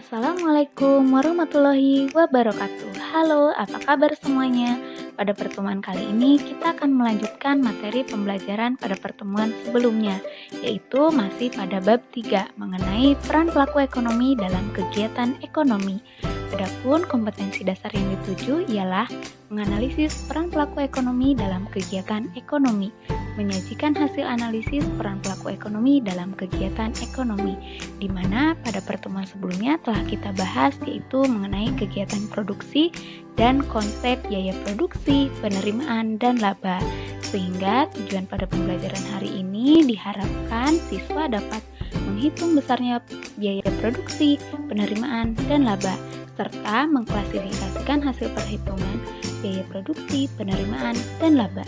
Assalamualaikum warahmatullahi wabarakatuh. Halo, apa kabar semuanya? Pada pertemuan kali ini kita akan melanjutkan materi pembelajaran pada pertemuan sebelumnya, yaitu masih pada bab 3 mengenai peran pelaku ekonomi dalam kegiatan ekonomi. Adapun kompetensi dasar yang dituju ialah menganalisis peran pelaku ekonomi dalam kegiatan ekonomi, menyajikan hasil analisis peran pelaku ekonomi dalam kegiatan ekonomi, di mana pada pertemuan sebelumnya telah kita bahas yaitu mengenai kegiatan produksi dan konsep biaya produksi, penerimaan, dan laba. Sehingga tujuan pada pembelajaran hari ini diharapkan siswa dapat menghitung besarnya biaya produksi, penerimaan, dan laba, serta mengklasifikasikan hasil perhitungan biaya produksi, penerimaan, dan laba.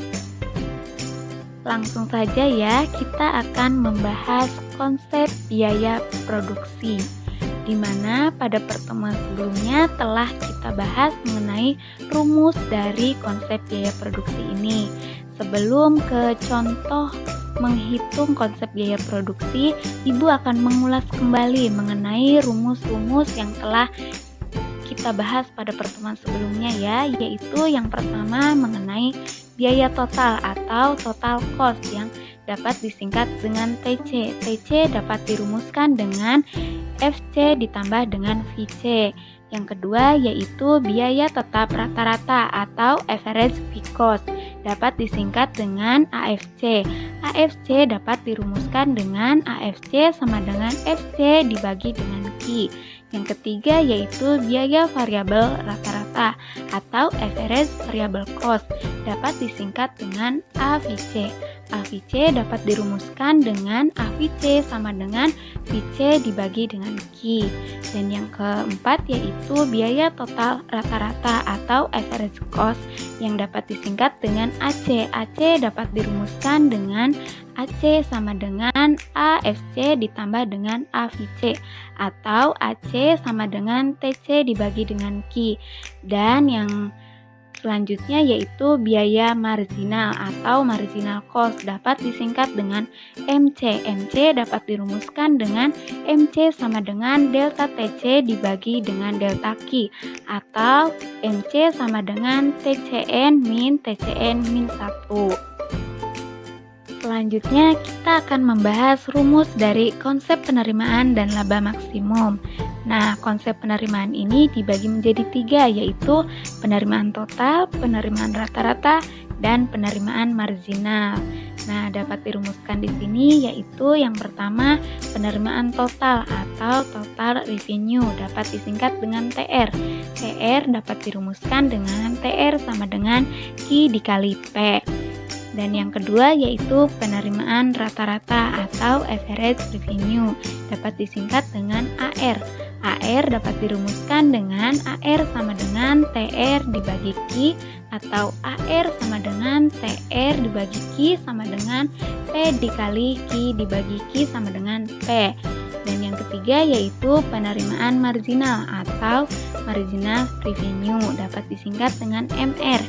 Langsung saja ya, kita akan membahas konsep biaya produksi, di mana pada pertemuan sebelumnya telah kita bahas mengenai rumus dari konsep biaya produksi ini. Sebelum ke contoh menghitung konsep biaya produksi, Ibu akan mengulas kembali mengenai rumus-rumus yang telah kita bahas pada pertemuan sebelumnya ya, yaitu yang pertama mengenai biaya total atau total cost yang dapat disingkat dengan TC. TC dapat dirumuskan dengan FC ditambah dengan VC. Yang kedua yaitu biaya tetap rata-rata atau average fixed cost dapat disingkat dengan AFC. AFC dapat dirumuskan dengan AFC sama dengan FC dibagi dengan Q. Yang ketiga yaitu biaya variabel rata-rata atau average variable cost dapat disingkat dengan AVC. AVC dapat dirumuskan dengan AVC sama dengan VC dibagi dengan Q. Dan yang keempat yaitu biaya total rata-rata atau average cost yang dapat disingkat dengan AC. AC dapat dirumuskan dengan AC sama dengan AFC ditambah dengan AVC atau AC sama dengan TC dibagi dengan Q. Dan yang selanjutnya yaitu biaya marginal atau marginal cost dapat disingkat dengan MC. MC dapat dirumuskan dengan MC sama dengan delta TC dibagi dengan delta Q atau MC sama dengan TCN min TCN min 1. Selanjutnya kita akan membahas rumus dari konsep penerimaan dan laba maksimum. Nah, konsep penerimaan ini dibagi menjadi 3, yaitu penerimaan total, penerimaan rata-rata, dan penerimaan marginal. Nah, dapat dirumuskan di sini yaitu yang pertama penerimaan total atau total revenue dapat disingkat dengan TR. TR dapat dirumuskan dengan TR sama dengan Q dikali P. Dan yang kedua yaitu penerimaan rata-rata atau average revenue dapat disingkat dengan AR. AR dapat dirumuskan dengan AR sama dengan TR dibagi Q atau AR sama dengan TR dibagi Q sama dengan P dikali Q dibagi Q sama dengan P. Dan yang ketiga yaitu penerimaan marginal atau marginal revenue dapat disingkat dengan MR.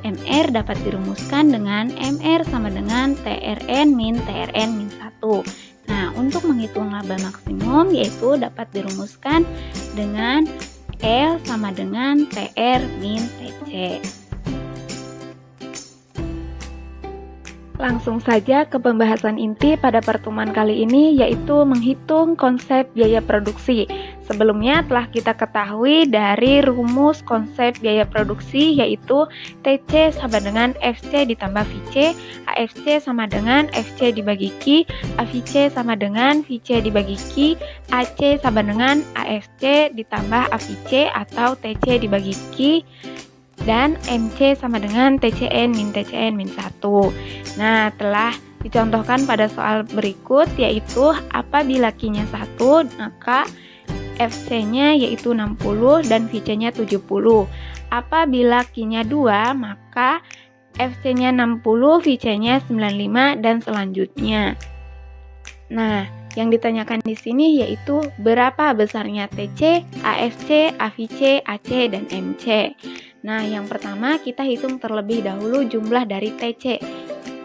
MR dapat dirumuskan dengan MR sama dengan TRN min TRN min 1. Nah, untuk menghitung laba maksimum yaitu dapat dirumuskan dengan L sama dengan TR min TC. Langsung saja ke pembahasan inti pada pertemuan kali ini yaitu menghitung konsep biaya produksi. Sebelumnya telah kita ketahui dari rumus konsep biaya produksi yaitu TC sama dengan FC ditambah VC, AFC sama dengan FC dibagi Q, AVC sama dengan VC dibagi Q, AC sama dengan AFC ditambah AVC atau TC dibagi Q, dan MC sama dengan TCN min TCN min 1. Nah, telah dicontohkan pada soal berikut yaitu apabila Q-nya 1, maka FC-nya yaitu 60 dan VC-nya 70. Apabila Q-nya 2, maka FC-nya 60, VC-nya 95 dan selanjutnya. Nah, yang ditanyakan di sini yaitu berapa besarnya TC, AFC, AVC, AC, dan MC. Nah, yang pertama kita hitung terlebih dahulu jumlah dari TC.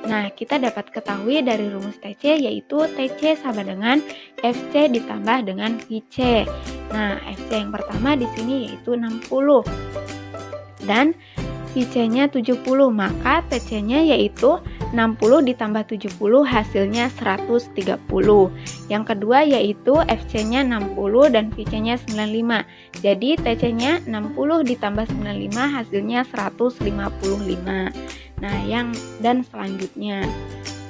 Nah, kita dapat ketahui dari rumus TC yaitu TC sama dengan FC ditambah dengan VC. Nah, FC yang pertama di sini yaitu 60 dan VC-nya 70, maka TC-nya yaitu 60 ditambah 70 hasilnya 130. Yang kedua yaitu FC-nya 60 dan VC-nya 95. Jadi TC-nya 60 ditambah 95 hasilnya 155. Nah, dan selanjutnya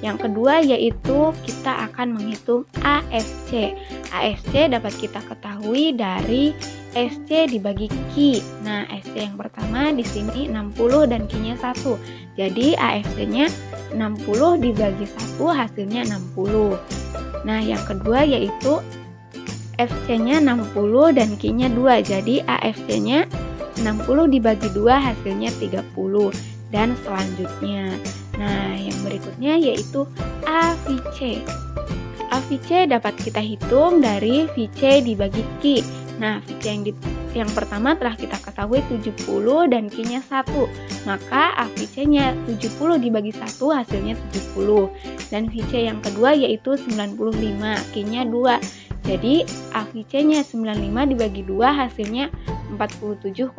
yang kedua yaitu kita akan menghitung AFC. AFC dapat kita ketahui dari SC dibagi Q. Nah, SC yang pertama di sini 60 dan Q-nya 1. Jadi AFC-nya 60 dibagi 1 hasilnya 60. Nah, yang kedua yaitu FC-nya 60 dan Q-nya 2. Jadi AFC-nya 60 dibagi 2 hasilnya 30. Dan selanjutnya, nah yang berikutnya yaitu AVC. AVC dapat kita hitung dari VC dibagi Q. Nah, VC yang pertama telah kita ketahui 70 dan Q-nya 1. Maka AVC-nya 70 dibagi 1 hasilnya 70. Dan VC yang kedua yaitu 95, Q-nya 2. Jadi AVC-nya 95 dibagi 2 hasilnya 47,5.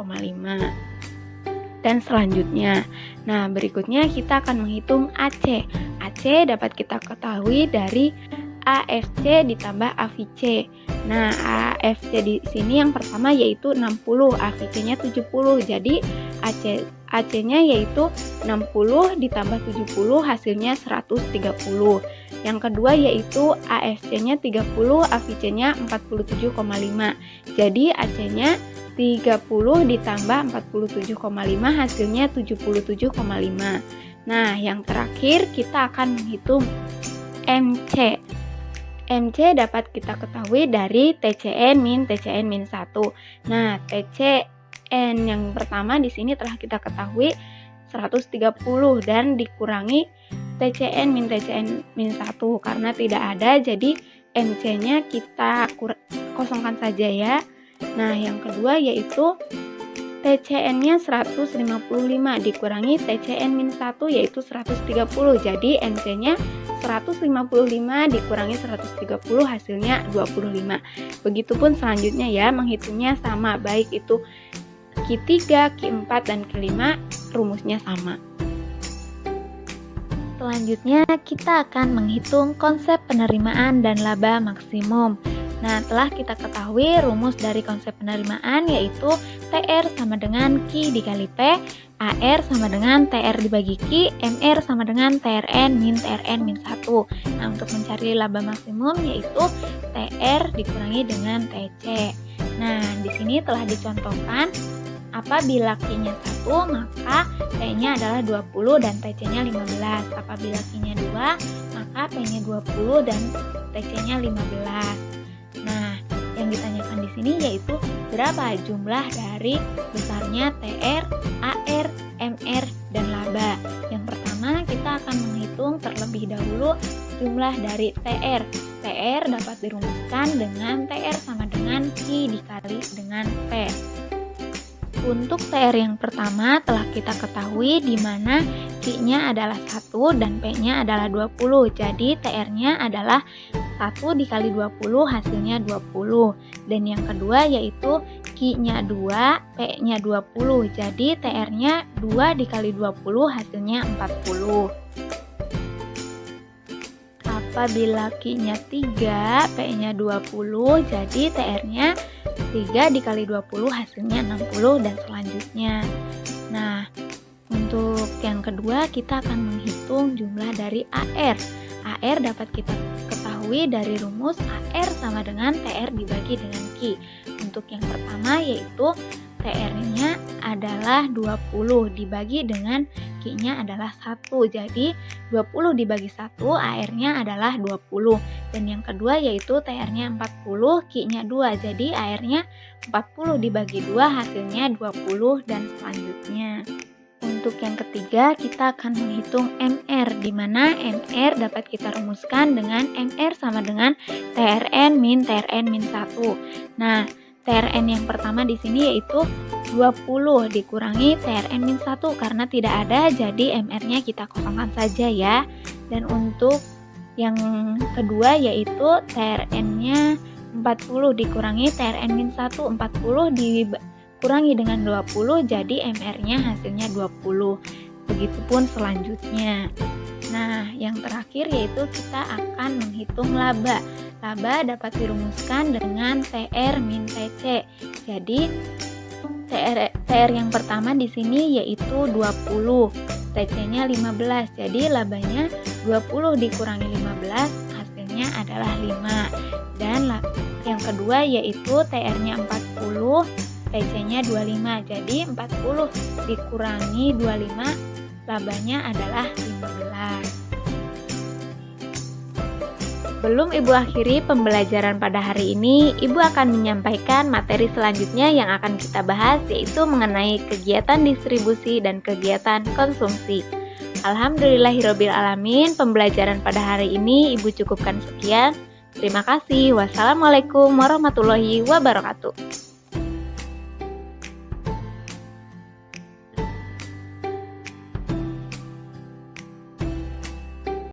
Dan selanjutnya, nah berikutnya kita akan menghitung AC. AC dapat kita ketahui dari AFC ditambah AVC. Nah, AFC di sini yang pertama yaitu 60, AVC-nya 70. Jadi AC-nya yaitu 60 ditambah 70 hasilnya 130. Yang kedua yaitu AFC-nya 30, AVC-nya 47,5. Jadi AC-nya 30 ditambah 47,5 hasilnya 77,5. Nah, yang terakhir kita akan menghitung MC. MC dapat kita ketahui dari TCN min TCN min 1. Nah, TCN yang pertama di sini telah kita ketahui 130 dan dikurangi TCN min TCN min 1 karena tidak ada, jadi MC-nya kita kosongkan saja ya. Nah, yang kedua yaitu TCN-nya 155 dikurangi TCN min 1 yaitu 130. Jadi MC-nya 155 dikurangi 130 hasilnya 25. Begitupun selanjutnya ya, menghitungnya sama, baik itu Q3, Q4 dan Q5 rumusnya sama. Selanjutnya kita akan menghitung konsep penerimaan dan laba maksimum. Nah, telah kita ketahui rumus dari konsep penerimaan yaitu TR sama dengan Q dikali P, AR sama dengan TR dibagi Q, MR sama dengan TRN min TRN min 1. Nah, untuk mencari laba maksimum yaitu TR dikurangi dengan TC. Nah, di sini telah dicontohkan apabila Q-nya 1 maka P-nya adalah 20 dan TC-nya 15. Apabila Q-nya 2 maka P-nya 20 dan TC-nya 15. Nah, yang ditanyakan di sini yaitu berapa jumlah dari besarnya TR, AR, MR, dan laba. Yang pertama kita akan menghitung terlebih dahulu jumlah dari TR. TR dapat dirumuskan dengan TR sama dengan Q dikali dengan P. Untuk TR yang pertama telah kita ketahui di mana Q-nya adalah 1 dan P-nya adalah 20. Jadi TR-nya adalah 1 dikali 20 hasilnya 20. Dan yang kedua yaitu Q-nya 2, P-nya 20. Jadi TR-nya 2 dikali 20 hasilnya 40. Apabila Q-nya 3, P-nya 20, jadi TR-nya 3 dikali 20 hasilnya 60 dan selanjutnya. Nah, untuk yang kedua kita akan menghitung jumlah dari AR. AR dapat kita ketahui dari rumus AR sama dengan TR dibagi dengan Q. Untuk yang pertama yaitu TR-nya adalah 20 dibagi dengan Q-nya adalah 1. Jadi 20 dibagi 1 AR-nya adalah 20. Dan yang kedua yaitu TR-nya 40, Q-nya 2. Jadi AR-nya 40 dibagi 2 hasilnya 20 dan selanjutnya. Untuk yang ketiga kita akan menghitung MR, di mana MR dapat kita rumuskan dengan MR sama dengan TRN min TRN min 1. Nah, TRN yang pertama di sini yaitu 20 dikurangi TRN min 1 karena tidak ada, jadi MR-nya kita kosongkan saja ya. Dan untuk yang kedua yaitu TRN-nya 40 dikurangi TRN-1, 40 dikurangi dengan 20, jadi MR-nya hasilnya 20. Begitupun selanjutnya. Nah, yang terakhir yaitu kita akan menghitung laba. Laba dapat dirumuskan dengan TR min TC. Jadi, TR yang pertama di sini yaitu 20, TC-nya 15. Jadi, labanya 20 dikurangi 15, hasilnya adalah 5. Dan yang kedua yaitu TR-nya 40, TC-nya 25. Jadi, 40 dikurangi 25, labanya adalah 15. Sebelum Ibu akhiri pembelajaran pada hari ini, Ibu akan menyampaikan materi selanjutnya yang akan kita bahas, yaitu mengenai kegiatan distribusi dan kegiatan konsumsi. Alhamdulillahirrabbilalamin, pembelajaran pada hari ini Ibu cukupkan sekian. Terima kasih. Wassalamualaikum warahmatullahi wabarakatuh.